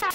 I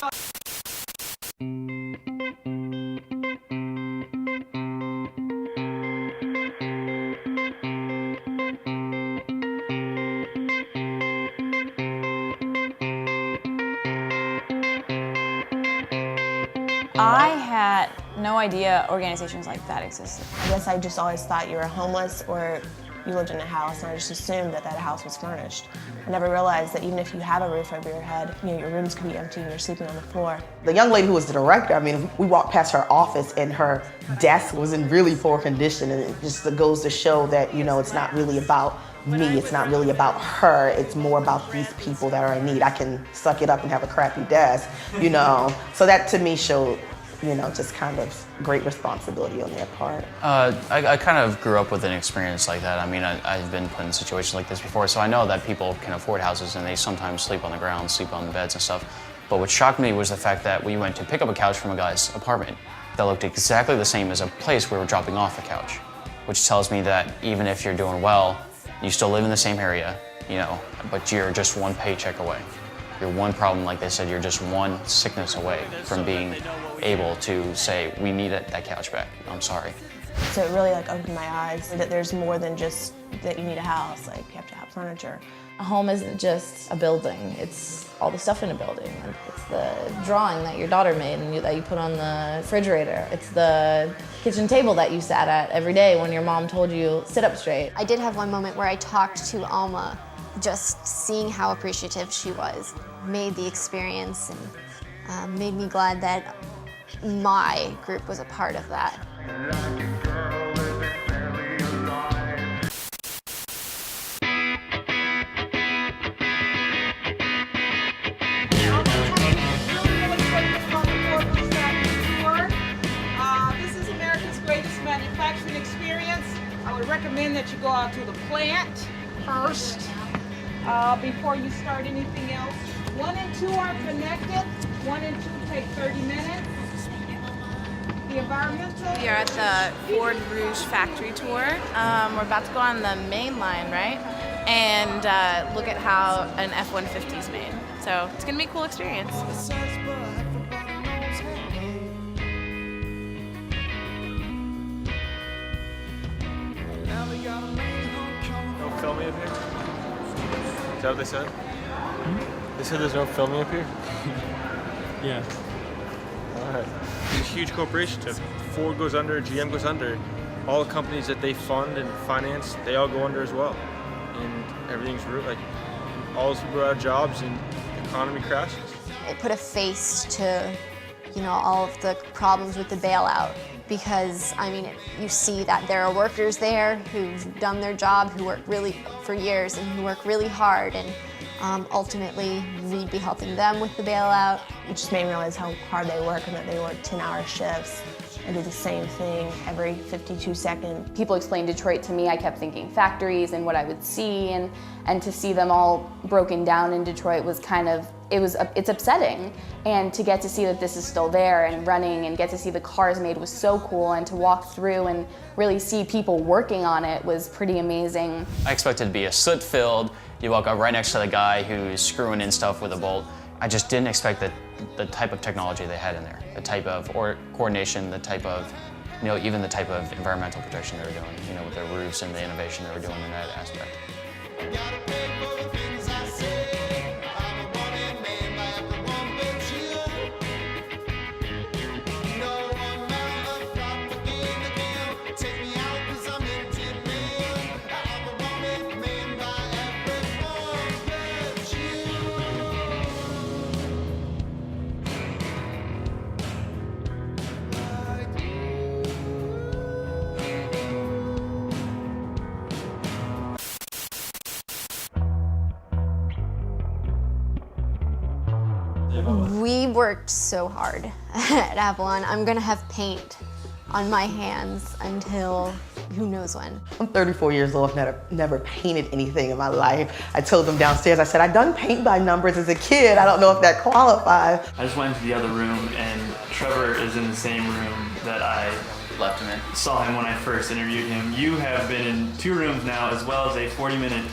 had no idea organizations like that existed. I guess I just always thought you were homeless or you lived in a house, and I just assumed that that house was furnished. I never realized that even if you have a roof over your head, you know, your rooms could be empty and you're sleeping on the floor. The young lady who was the director, I mean, we walked past her office and her desk was in really poor condition, and it just goes to show that, you know, it's not really about me, it's not really about her, it's more about these people that are in need. I can suck it up and have a crappy desk, you know. So that to me showed, you know, just kind of great responsibility on their part. I kind of grew up with an experience like that. I mean, I've been put in situations like this before, so I know that people can afford houses and they sometimes sleep on the ground, sleep on the beds and stuff. But what shocked me was the fact that we went to pick up a couch from a guy's apartment that looked exactly the same as a place we were dropping off a couch, which tells me that even if you're doing well, you still live in the same area, you know, but you're just one paycheck away. You're one problem, like they said, you're just one sickness away from being able to say, we need that couch back, I'm sorry. So it really like opened my eyes that there's more than just that you need a house, like you have to have furniture. A home isn't just a building, it's all the stuff in a building. It's the drawing that your daughter made and that you put on the refrigerator. It's the kitchen table that you sat at every day when your mom told you, sit up straight. I did have one moment where I talked to Alma. Just seeing how appreciative she was made the experience and made me glad that my group was a part of that. This is America's greatest manufacturing experience. I would recommend that you go out to the plant first. Before you start anything else. 1 and 2 are connected. 1 and 2 take 30 minutes. The environmental. We are at the Ford Rouge factory tour. We're about to go on the main line, right? And look at how an F-150 is made. So it's gonna be a cool experience. No filming up here? Is that what they said? They said there's no filming up here? Yeah. All right. It's a huge corporation. If Ford goes under, GM goes under, all the companies that they fund and finance, they all go under as well. And everything's like, all those people are out of jobs and the economy crashes. It put a face to, you know, all of the problems with the bailout. Because, I mean, you see that there are workers there who've done their job, who work really for years and who work really hard, and ultimately we'd be helping them with the bailout. It just made me realize how hard they work and that they work 10-hour shifts and do the same thing every 52 seconds. People explained Detroit to me, I kept thinking factories and what I would see, and to see them all broken down in Detroit was kind of, it's upsetting. And to get to see that this is still there and running and get to see the cars made was so cool, and to walk through and really see people working on it was pretty amazing. I expected it to be a soot-filled, you walk up right next to the guy who's screwing in stuff with a bolt. I just didn't expect the type of technology they had in there, the type of coordination, the type of, you know, even the type of environmental protection they were doing, you know, with their roofs and the innovation they were doing in that aspect. We worked so hard at Avalon. I'm gonna have paint on my hands until who knows when. I'm 34 years old, I've never painted anything in my life. I told them downstairs, I said, I've done paint by numbers as a kid. I don't know if that qualifies. I just went into the other room, and Trevor is in the same room that I Left him in. saw him when I first interviewed him. You have been in 2 rooms now, as well as a 40-minute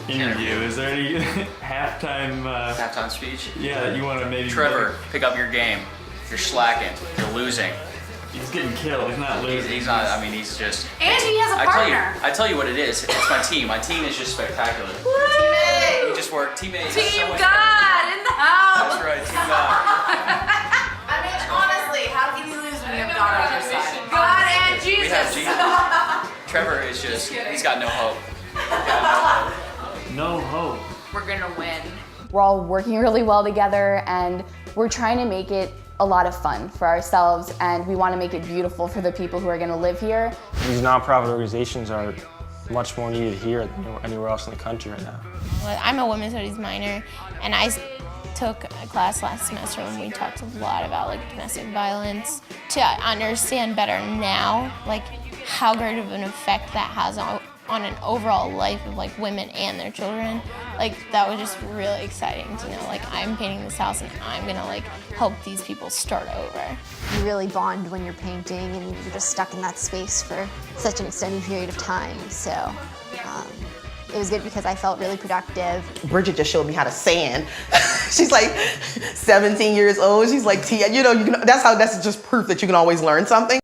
interview. Is there any halftime Halftime speech? yeah, that you want to maybe Trevor, pick up your game. You're slacking. You're losing. He's getting killed. He's not losing. He's not. I mean, he's just. And he has a partner. I tell you what it is. It's my team. My team is just spectacular. We just work. Teammates. Team God in the house. That's right. Team God. I mean, honestly, how can you lose when you have God on your side? God and Jesus. We have Jesus. Trevor is just. He's got no hope. No hope. We're gonna win. We're all working really well together, and we're trying to make it a lot of fun for ourselves, and we want to make it beautiful for the people who are going to live here. These nonprofit organizations are much more needed here than anywhere else in the country right now. I'm a women's studies minor, and I took a class last semester when we talked a lot about like domestic violence. To understand better now, like how great of an effect that has on an overall life of like women and their children, like that was just really exciting to know. Like I'm painting this house and I'm gonna like help these people start over. You really bond when you're painting, and you're just stuck in that space for such an extended period of time. So it was good because I felt really productive. Bridget just showed me how to sand. She's like 17 years old. She's like, that's just proof that you can always learn something.